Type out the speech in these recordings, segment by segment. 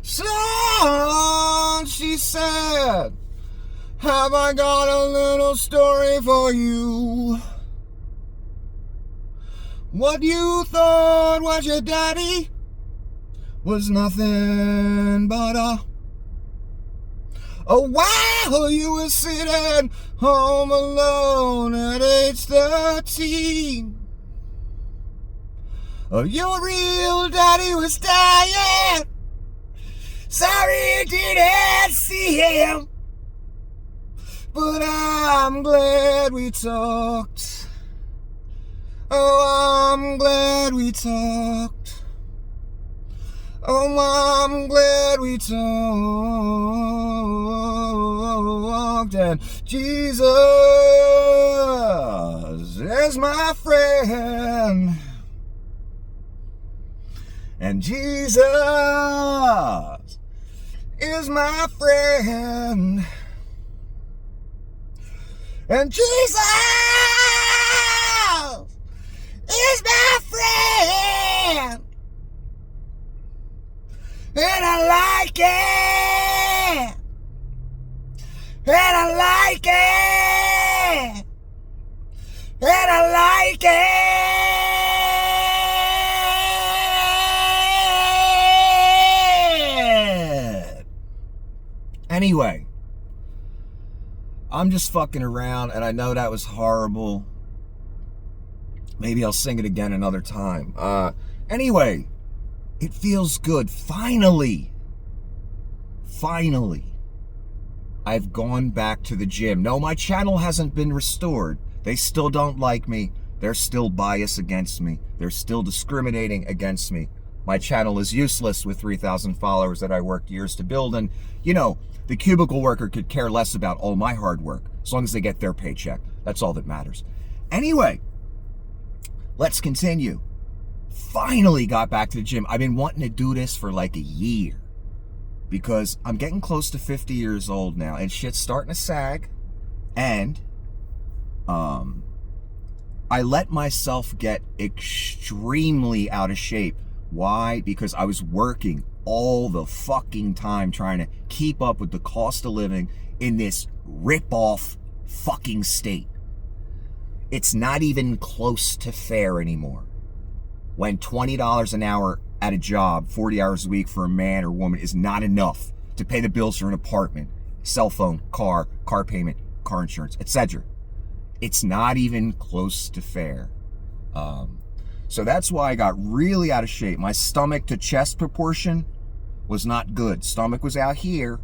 Son, she said, have I got a little story for you? What you thought was your daddy was nothing but a while you were sitting home alone at age 13. Your real daddy was dying. Sorry you didn't see him, but I'm glad we talked. Oh, I'm glad we talked. Oh, I'm glad we talked. And Jesus is my friend. And Jesus is my friend. And Jesus is my friend. And I like it. And I like it. And I like it. Anyway, I'm just fucking around, and I know that was horrible. Maybe I'll sing it again another time. Anyway, it feels good. Finally, I've gone back to the gym. No, my channel hasn't been restored. They still don't like me. They're still biased against me. They're still discriminating against me. My channel is useless with 3,000 followers that I worked years to build. And, you know, the cubicle worker could care less about all my hard work as long as they get their paycheck. That's all that matters. Anyway, let's continue. Finally got back to the gym. I've been wanting to do this for like a year because I'm getting close to 50 years old now and shit's starting to sag. And I let myself get extremely out of shape. Why? Because I was working all the fucking time trying to keep up with the cost of living in this rip-off fucking state. It's not even close to fair anymore. When $20 an hour at a job, 40 hours a week for a man or woman is not enough to pay the bills for an apartment, cell phone, car payment, car insurance, etc. It's not even close to fair. So that's why I got really out of shape. My stomach to chest proportion was not good. Stomach was out here,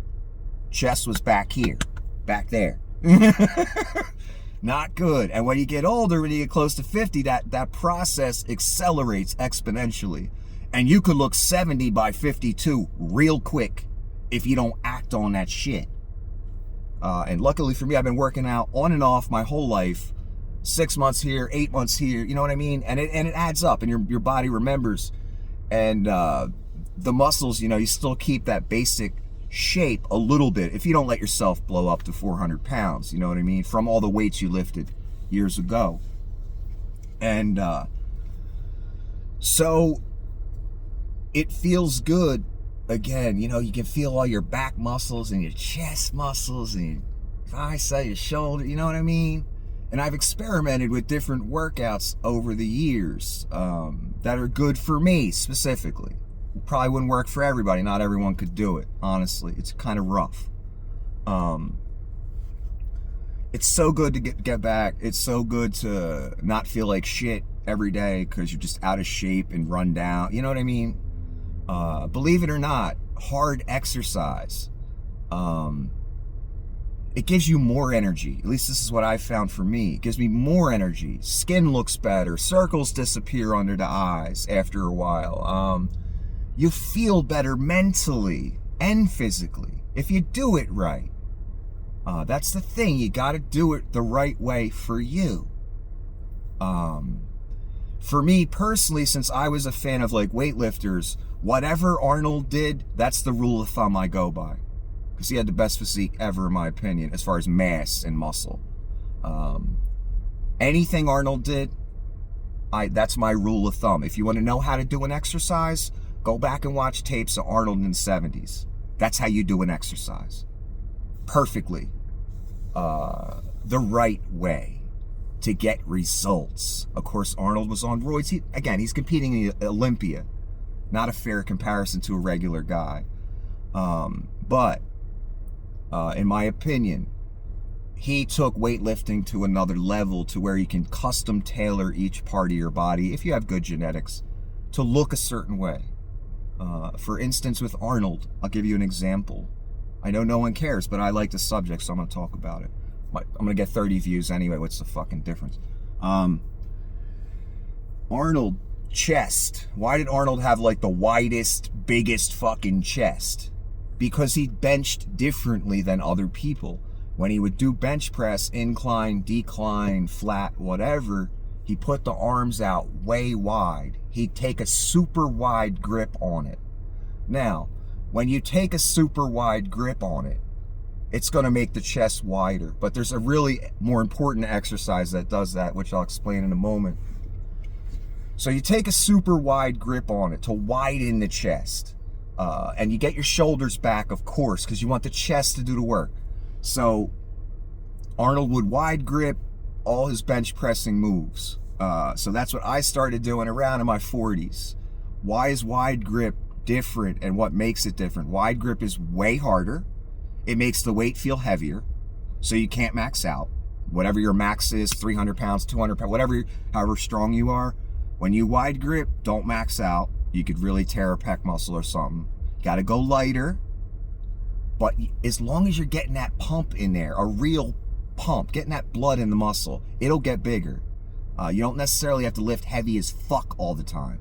chest was back here, back there. Not good. And when you get older, when you get close to 50, that process accelerates exponentially. And you could look 70 by 52 real quick if you don't act on that shit. And luckily for me, I've been working out on and off my whole life. 6 months here, 8 months here, you know what I mean? And it adds up, and your body remembers. And the muscles, you know, you still keep that basic shape a little bit if you don't let yourself blow up to 400 pounds, you know what I mean? From all the weights you lifted years ago. And so it feels good again. You know, you can feel all your back muscles and your chest muscles and your bicep, your shoulder, you know what I mean? And I've experimented with different workouts over the years that are good for me specifically. Probably wouldn't work for everybody. Not everyone could do it, honestly. It's kind of rough. It's so good to get back. It's so good to not feel like shit every day because you're just out of shape and run down. You know what I mean? Believe it or not, hard exercise, it gives you more energy. At least this is what I found for me. It gives me more energy. Skin looks better. Circles disappear under the eyes after a while. You feel better mentally and physically if you do it right. That's the thing. You got to do it the right way for you. For me personally, since I was a fan of like weightlifters, whatever Arnold did, that's the rule of thumb I go by. Because he had the best physique ever, in my opinion, as far as mass and muscle. Anything Arnold did, that's my rule of thumb. If you want to know how to do an exercise, Go back and watch tapes of Arnold in the 70s. That's how you do an exercise. Perfectly. The right way to get results. Of course, Arnold was on roids. He's competing in Olympia. Not a fair comparison to a regular guy. But in my opinion, he took weightlifting to another level, to where you can custom tailor each part of your body, if you have good genetics, to look a certain way. For instance, with Arnold, I'll give you an example. I know no one cares, but I like the subject, so I'm going to talk about it. I'm going to get 30 views anyway. What's the fucking difference? Arnold, chest. Why did Arnold have like the widest, biggest fucking chest? Because he benched differently than other people. When he would do bench press, incline, decline, flat, whatever, he put the arms out way wide. He'd take a super wide grip on it. Now, when you take a super wide grip on it, it's going to make the chest wider. But there's a really more important exercise that does that, which I'll explain in a moment. So you take a super wide grip on it to widen the chest. And you get your shoulders back, of course, because you want the chest to do the work. So Arnold would wide grip all his bench pressing moves. So that's what I started doing around in my 40s. Why is wide grip different, and what makes it different? Wide grip is way harder. It makes the weight feel heavier, so you can't max out. Whatever your max is, 300 pounds, 200 pounds, however strong you are, when you wide grip, don't max out. You could really tear a pec muscle or something. You got to go lighter. But as long as you're getting that pump in there, a real pump, getting that blood in the muscle, it'll get bigger. You don't necessarily have to lift heavy as fuck all the time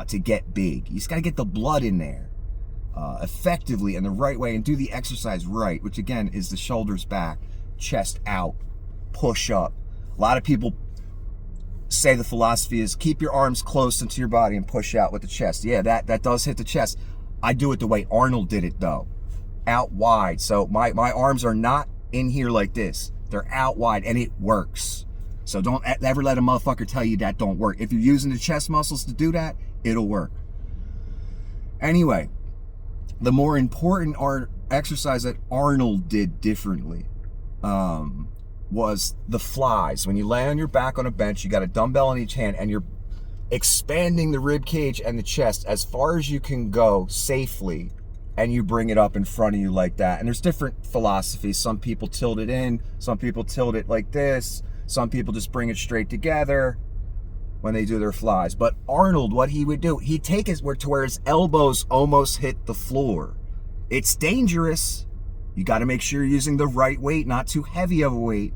to get big. You just got to get the blood in there effectively in the right way and do the exercise right, which again is the shoulders back, chest out, push up. A lot of people say the philosophy is keep your arms close into your body and push out with the chest. Yeah, that does hit the chest. I do it the way Arnold did it though. Out wide. So my arms are not in here like this. They're out wide and it works. So don't ever let a motherfucker tell you that don't work. If you're using the chest muscles to do that, it'll work. Anyway, the more important exercise that Arnold did differently was the flies. When you lay on your back on a bench, you got a dumbbell in each hand and you're expanding the rib cage and the chest as far as you can go safely, and you bring it up in front of you like that. And there's different philosophies. Some people tilt it in, some people tilt it like this, some people just bring it straight together when they do their flies. But Arnold, what he would do, he'd take it to where his elbows almost hit the floor. It's dangerous. You got to make sure you're using the right weight, not too heavy of a weight,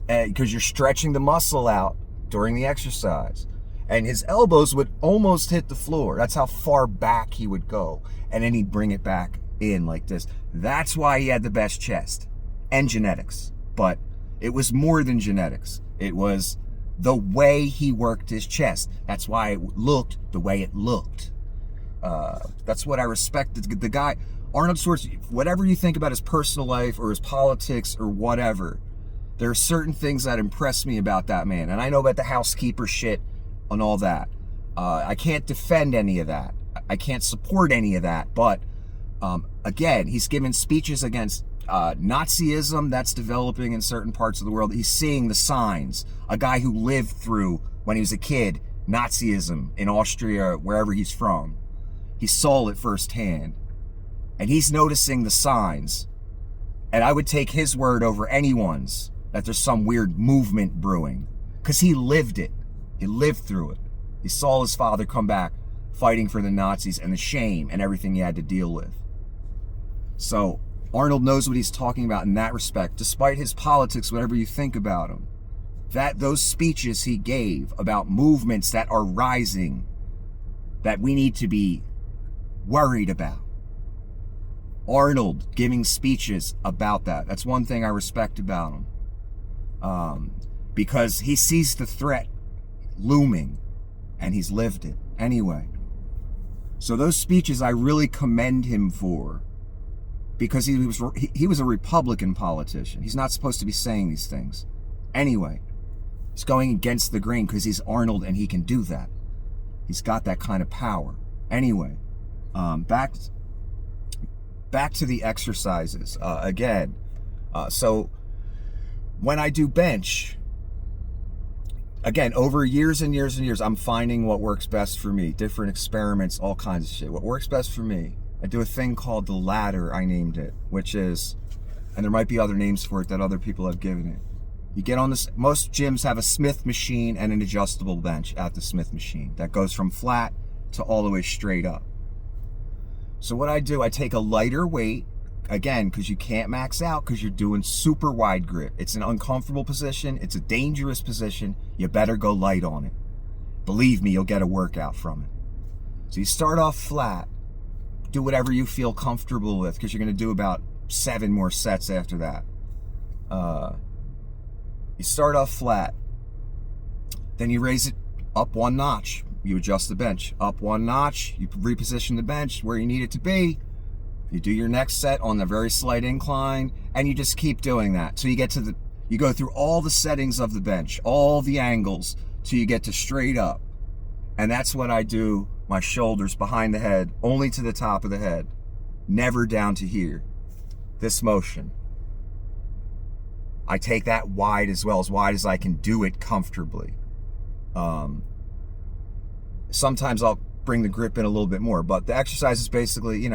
because you're stretching the muscle out during the exercise. And his elbows would almost hit the floor. That's how far back he would go. And then he'd bring it back in like this. That's why he had the best chest and genetics. But it was more than genetics. It was the way he worked his chest. That's why it looked the way it looked. That's what I respected. The guy, Arnold Schwarzenegger, whatever you think about his personal life or his politics or whatever, there are certain things that impress me about that man. And I know about the housekeeper shit and all that. I can't defend any of that. I can't support any of that. But again, he's given speeches against Nazism that's developing in certain parts of the world. He's seeing the signs. A guy who lived through, when he was a kid, Nazism in Austria, wherever he's from. He saw it firsthand. And he's noticing the signs. And I would take his word over anyone's that there's some weird movement brewing. Because he lived it. He lived through it. He saw his father come back fighting for the Nazis and the shame and everything he had to deal with. So Arnold knows what he's talking about in that respect, despite his politics, whatever you think about him. Those speeches he gave about movements that are rising, that we need to be worried about. Arnold giving speeches about that. That's one thing I respect about him. Because he sees the threat looming and he's lived it anyway. So those speeches I really commend him for, because he was a Republican politician. He's not supposed to be saying these things. Anyway, he's going against the grain because he's Arnold and he can do that. He's got that kind of power. Anyway, back to the exercises. Again, so when I do bench, again, over years and years and years, I'm finding what works best for me. Different experiments, all kinds of shit. What works best for me, I do a thing called the ladder, I named it, which is, and there might be other names for it that other people have given it. You get on this, most gyms have a Smith machine and an adjustable bench at the Smith machine that goes from flat to all the way straight up. So what I do, I take a lighter weight, again, because you can't max out because you're doing super wide grip. It's an uncomfortable position. It's a dangerous position. You better go light on it. Believe me, you'll get a workout from it. So you start off flat. Do whatever you feel comfortable with because you're going to do about 7 more sets after that. You start off flat. Then you raise it up 1 notch. You adjust the bench. Up 1 notch. You reposition the bench where you need it to be. You do your next set on the very slight incline, and you just keep doing that. So you get to you go through all the settings of the bench, all the angles, till you get to straight up. And that's what I do, my shoulders behind the head, only to the top of the head, never down to here. This motion. I take that wide as I can do it comfortably. Sometimes I'll bring the grip in a little bit more, but the exercise is basically,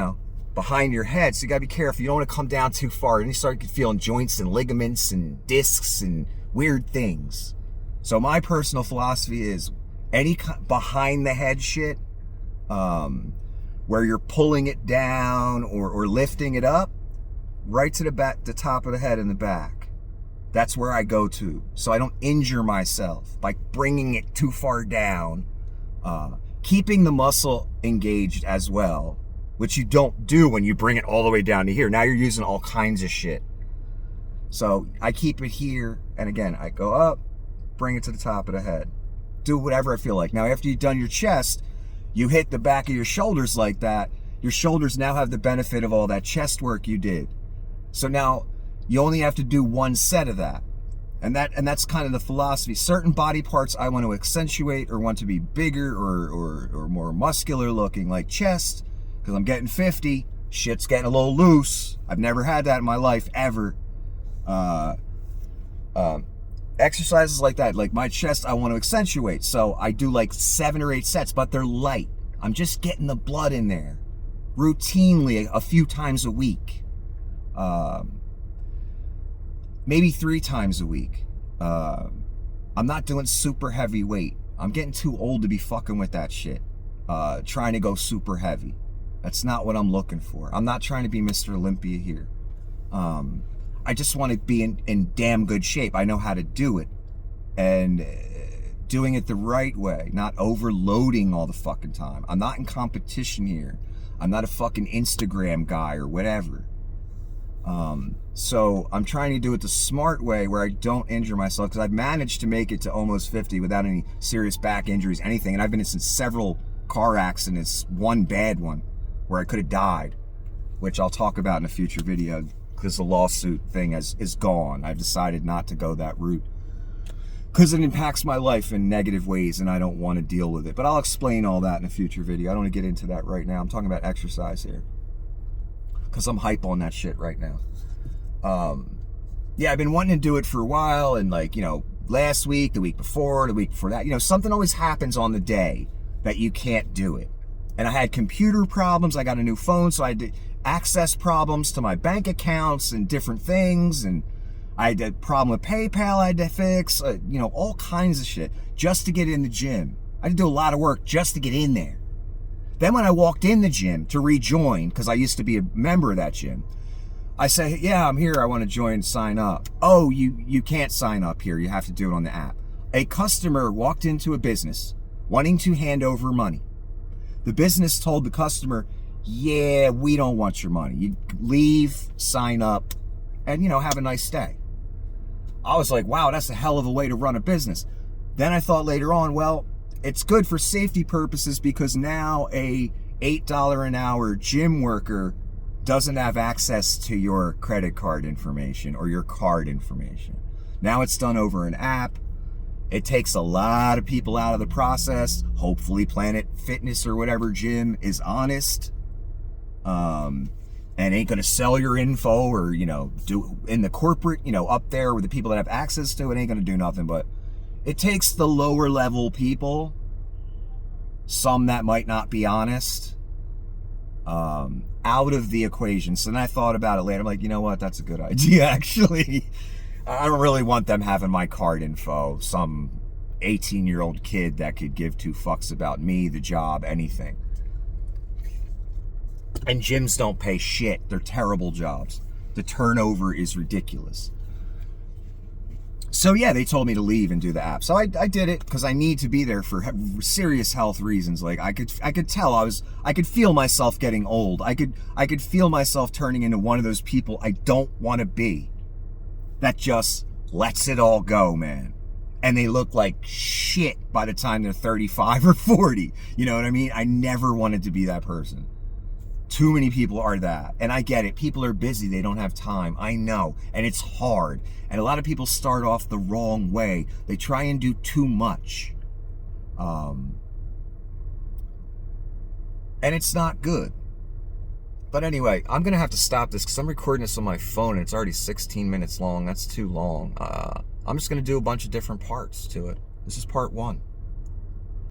behind your head, so you gotta be careful. You don't want to come down too far and you start feeling joints and ligaments and discs and weird things. So my personal philosophy is any behind the head shit, where you're pulling it down or lifting it up, right to the top of the head and the back. That's where I go to, so I don't injure myself by bringing it too far down. Keeping the muscle engaged as well, which you don't do when you bring it all the way down to here. Now you're using all kinds of shit. So I keep it here, and again, I go up, bring it to the top of the head. Do whatever I feel like. Now, after you've done your chest, you hit the back of your shoulders like that. Your shoulders now have the benefit of all that chest work you did. So now you only have to do 1 set of that. And that's kind of the philosophy. Certain body parts I want to accentuate or want to be bigger or more muscular looking, like chest, because I'm getting 50. Shit's getting a little loose. I've never had that in my life, ever. Exercises like that, like my chest, I want to accentuate. So I do like 7 or 8 sets, but they're light. I'm just getting the blood in there. Routinely, a few times a week. Maybe 3 times a week. I'm not doing super heavy weight. I'm getting too old to be fucking with that shit. Trying to go super heavy. That's not what I'm looking for. I'm not trying to be Mr. Olympia here. I just want to be in damn good shape. I know how to do it. And doing it the right way, not overloading all the fucking time. I'm not in competition here. I'm not a fucking Instagram guy or whatever. So I'm trying to do it the smart way where I don't injure myself, because I've managed to make it to almost 50 without any serious back injuries, anything. And I've been in several car accidents, 1 bad one where I could have died, which I'll talk about in a future video because the lawsuit thing is gone. I've decided not to go that route because it impacts my life in negative ways and I don't want to deal with it. But I'll explain all that in a future video. I don't want to get into that right now. I'm talking about exercise here because I'm hype on that shit right now. Yeah, I've been wanting to do it for a while, and last week, the week before that, something always happens on the day that you can't do it. And I had computer problems. I got a new phone, so I had access problems to my bank accounts and different things, and I had a problem with PayPal I had to fix, all kinds of shit just to get in the gym. I had to do a lot of work just to get in there. Then when I walked in the gym to rejoin, because I used to be a member of that gym, I say, yeah, I'm here. I want to join, sign up. Oh, you can't sign up here. You have to do it on the app. A customer walked into a business wanting to hand over money. The business told the customer, yeah, we don't want your money. You leave, sign up, and, have a nice day. I was like, wow, that's a hell of a way to run a business. Then I thought later on, well, it's good for safety purposes because now a $8 an hour gym worker doesn't have access to your credit card information or your card information. Now it's done over an app, It takes a lot of people out of the process. Hopefully Planet Fitness or whatever gym is honest. And ain't gonna sell your info or, do in the corporate, up there with the people that have access to it, ain't gonna do nothing. But it takes the lower level people, some that might not be honest, out of the equation. So then I thought about it later. I'm like, you know what? That's a good idea, actually. I don't really want them having my card info. Some 18-year-old kid that could give two fucks about me, the job, anything. And gyms don't pay shit. They're terrible jobs. The turnover is ridiculous. So yeah, they told me to leave and do the app. So I did it because I need to be there for serious health reasons. Like I could tell I could feel myself getting old. I could feel myself turning into one of those people I don't want to be. That just lets it all go, man. And they look like shit by the time they're 35 or 40. You know what I mean? I never wanted to be that person. Too many people are that. And I get it. People are busy. They don't have time. I know. And it's hard. And a lot of people start off the wrong way. They try and do too much. And it's not good. But anyway, I'm going to have to stop this because I'm recording this on my phone and it's already 16 minutes long. That's too long. I'm just going to do a bunch of different parts to it. This is part 1.